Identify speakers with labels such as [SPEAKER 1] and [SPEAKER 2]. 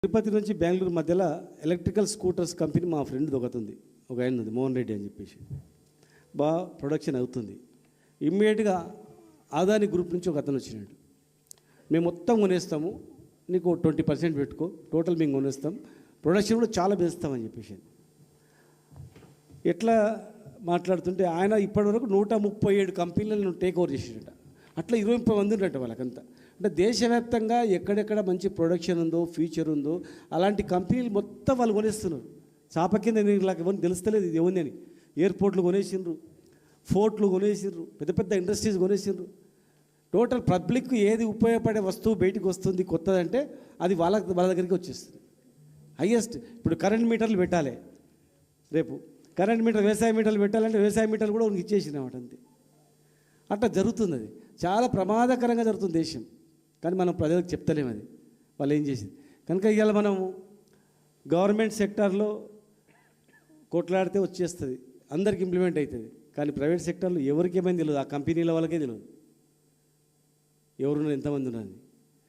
[SPEAKER 1] తిరుపతి నుంచి బెంగళూరు మధ్యలో electrical scooters company మా ఫ్రెండ్ ఒకతుంది, ఒక ఆయన ఉంది మోహన్ రెడ్డి అని చెప్పేసి. బాగా ప్రొడక్షన్ అవుతుంది. ఇమ్మీడియట్గా ఆదాని గ్రూప్ నుంచి ఒక అతను వచ్చినాడు, మేము మొత్తం కొనేస్తాము, నీకు 20% పెట్టుకో, టోటల్ మేము కొనేస్తాం, ప్రొడక్షన్ కూడా చాలా పెంచుతామని చెప్పేసి. ఎట్లా మాట్లాడుతుంటే ఆయన ఇప్పటివరకు 137 కంపెనీలను టేక్ ఓవర్ చేసినట్ట. అట్లా 20-30 మంది ఉన్నట్ట వాళ్ళకంతా. అంటే దేశవ్యాప్తంగా ఎక్కడెక్కడ మంచి ప్రొడక్షన్ ఉందో, ఫ్యూచర్ ఉందో అలాంటి కంపెనీలు మొత్తం వాళ్ళు కొనేస్తున్నారు. చాప కింద నీళ్ళకి ఎవరిని తెలుస్తలేదు ఇది ఎవరిని అని. ఎయిర్పోర్ట్లు కొనేసిండ్రు, ఫోర్ట్లు కొనేసిండ్రు, పెద్ద పెద్ద ఇండస్ట్రీస్ కొనేసిండ్రు. టోటల్ పబ్లిక్ ఏది ఉపయోగపడే వస్తువు బయటకు వస్తుంది కొత్తదంటే అది వాళ్ళ దగ్గరికి వచ్చేస్తుంది. హైయెస్ట్ ఇప్పుడు కరెంట్ మీటర్లు పెట్టాలి, రేపు కరెంట్ మీటర్ వ్యవసాయ మీటర్లు పెట్టాలంటే వ్యవసాయ మీటర్లు కూడా ఇచ్చేసినమాట అంతే. అట్లా జరుగుతుంది. అది చాలా ప్రమాదకరంగా జరుగుతుంది దేశం. కానీ మనం ప్రజలకు చెప్తలేము అది వాళ్ళు ఏం చేసింది. కనుక ఇవాళ మనం గవర్నమెంట్ సెక్టార్లో కొట్లాడితే వచ్చేస్తుంది, అందరికి ఇంప్లిమెంట్ అవుతుంది. కానీ ప్రైవేట్ సెక్టార్లో ఎవరికి ఏమైంది తెలియదు, ఆ కంపెనీల వాళ్ళకే తెలియదు ఎవరున్నారు, ఎంతమంది ఉన్నారు.